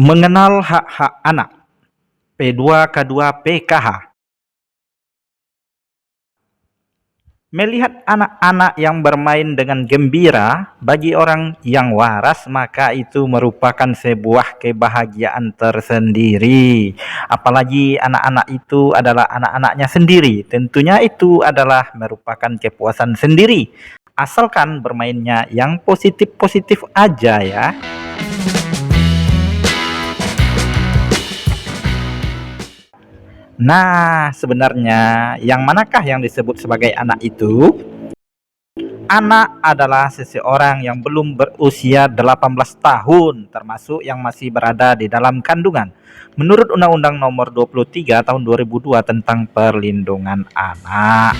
Mengenal hak-hak anak. P2K2PKH. Melihat anak-anak yang bermain dengan gembira, bagi orang yang waras maka itu merupakan sebuah kebahagiaan tersendiri. Apalagi anak-anak itu adalah anak-anaknya sendiri, tentunya itu adalah merupakan kepuasan sendiri. Asalkan bermainnya yang positif-positif aja ya. Nah, sebenarnya yang manakah yang disebut sebagai anak itu? Anak adalah seseorang yang belum berusia 18 tahun, termasuk yang masih berada di dalam kandungan. Menurut Undang-Undang Nomor 23 Tahun 2002 tentang Perlindungan Anak.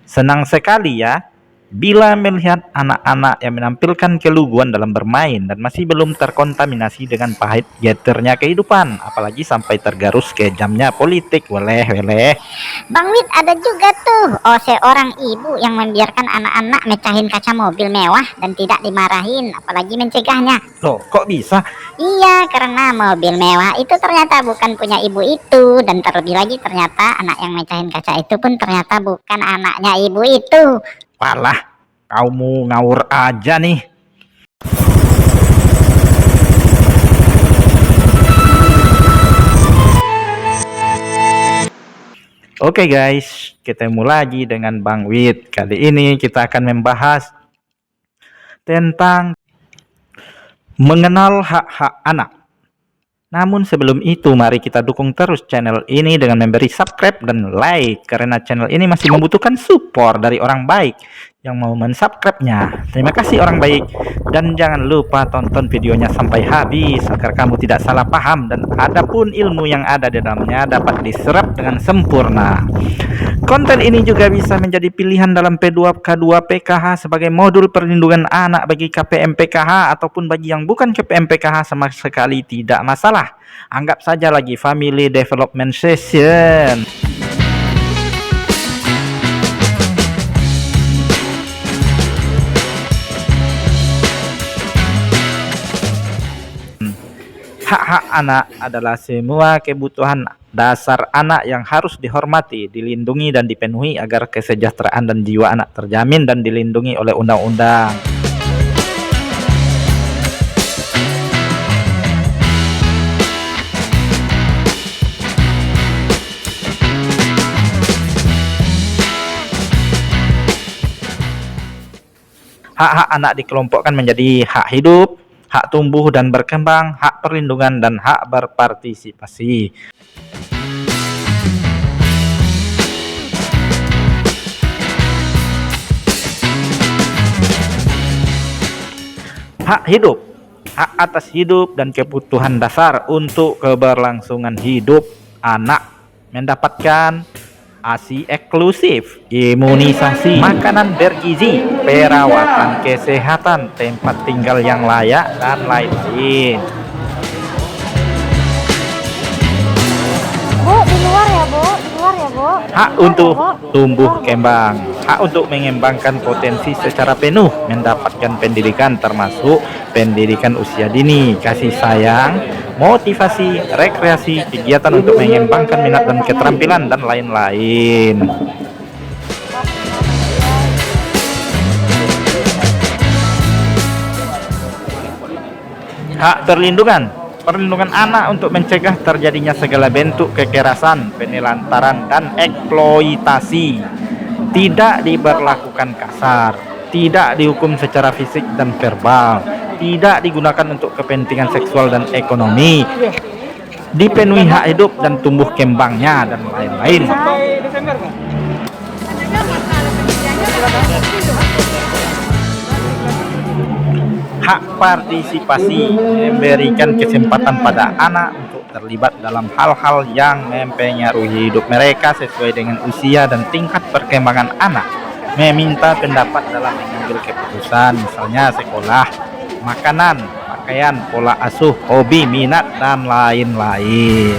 Senang sekali ya bila melihat anak-anak yang menampilkan keluguan dalam bermain dan masih belum terkontaminasi dengan pahit getirnya kehidupan, apalagi sampai tergerus kejamnya politik. Weleh. Bang Wid, ada juga tuh seorang ibu yang membiarkan anak-anak mecahin kaca mobil mewah dan tidak dimarahin, apalagi mencegahnya. Loh, kok bisa? Iya, karena mobil mewah itu ternyata bukan punya ibu itu, dan terlebih lagi ternyata anak yang mecahin kaca itu pun ternyata bukan anaknya ibu itu. Walah, kamu ngawur aja nih. Oke guys, ketemu lagi dengan Bang Wid. Kali ini kita akan membahas tentang mengenal hak-hak anak. Namun sebelum itu, mari kita dukung terus channel ini dengan memberi subscribe dan like, karena channel ini masih membutuhkan support dari orang baik yang mau mensubscribe-nya. Terima kasih orang baik, dan jangan lupa tonton videonya sampai habis agar kamu tidak salah paham dan adapun ilmu yang ada di dalamnya dapat diserap dengan sempurna. Konten ini juga bisa menjadi pilihan dalam P2K2PKH sebagai modul perlindungan anak bagi KPM PKH ataupun bagi yang bukan KPM PKH sama sekali tidak masalah. Anggap saja lagi family development session. Hak-hak anak adalah semua kebutuhan dasar anak yang harus dihormati, dilindungi, dan dipenuhi agar kesejahteraan dan jiwa anak terjamin dan dilindungi oleh undang-undang. Hak-hak anak dikelompokkan menjadi hak hidup, hak tumbuh dan berkembang, hak perlindungan, dan hak berpartisipasi. Hak hidup, hak atas hidup dan kebutuhan dasar untuk keberlangsungan hidup anak mendapatkan ASI eksklusif, imunisasi, makanan bergizi, perawatan kesehatan, tempat tinggal yang layak, dan lain-lain. Bu, di luar ya, Bu. Di luar ya, Bu. Hak untuk tumbuh kembang, hak untuk mengembangkan potensi secara penuh, mendapatkan pendidikan termasuk pendidikan usia dini, kasih sayang, motivasi, rekreasi, kegiatan untuk mengembangkan minat dan keterampilan, dan lain-lain. Hak perlindungan, perlindungan anak untuk mencegah terjadinya segala bentuk kekerasan, penelantaran, dan eksploitasi. Tidak diberlakukan kasar, tidak dihukum secara fisik dan verbal, tidak digunakan untuk kepentingan seksual dan ekonomi, dipenuhi hak hidup dan tumbuh kembangnya, dan lain-lain. Hak partisipasi, memberikan kesempatan pada anak untuk terlibat dalam hal-hal yang mempengaruhi hidup mereka sesuai dengan usia dan tingkat perkembangan anak, meminta pendapat dalam mengambil keputusan, misalnya sekolah, makanan, pakaian, pola asuh, hobi, minat, dan lain-lain.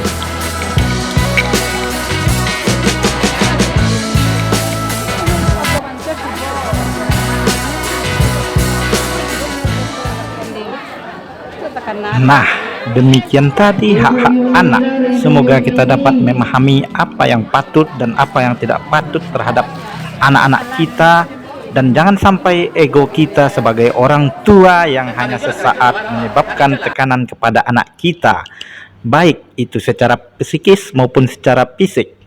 Nah, demikian tadi hak-hak anak. Semoga kita dapat memahami apa yang patut dan apa yang tidak patut terhadap anak-anak kita, dan jangan sampai ego kita sebagai orang tua yang hanya sesaat menyebabkan tekanan kepada anak kita, baik itu secara psikis maupun secara fisik.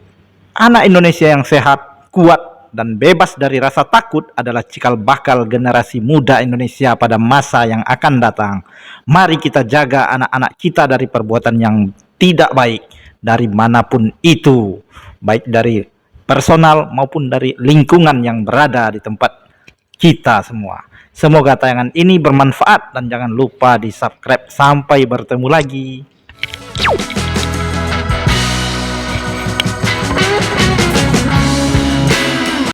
Anak Indonesia yang sehat, kuat, dan bebas dari rasa takut adalah cikal bakal generasi muda Indonesia pada masa yang akan datang. Mari kita jaga anak-anak kita dari perbuatan yang tidak baik dari manapun itu, baik dari personal maupun dari lingkungan yang berada di tempat kita semua. Semoga tayangan ini bermanfaat dan jangan lupa di subscribe. Sampai bertemu lagi.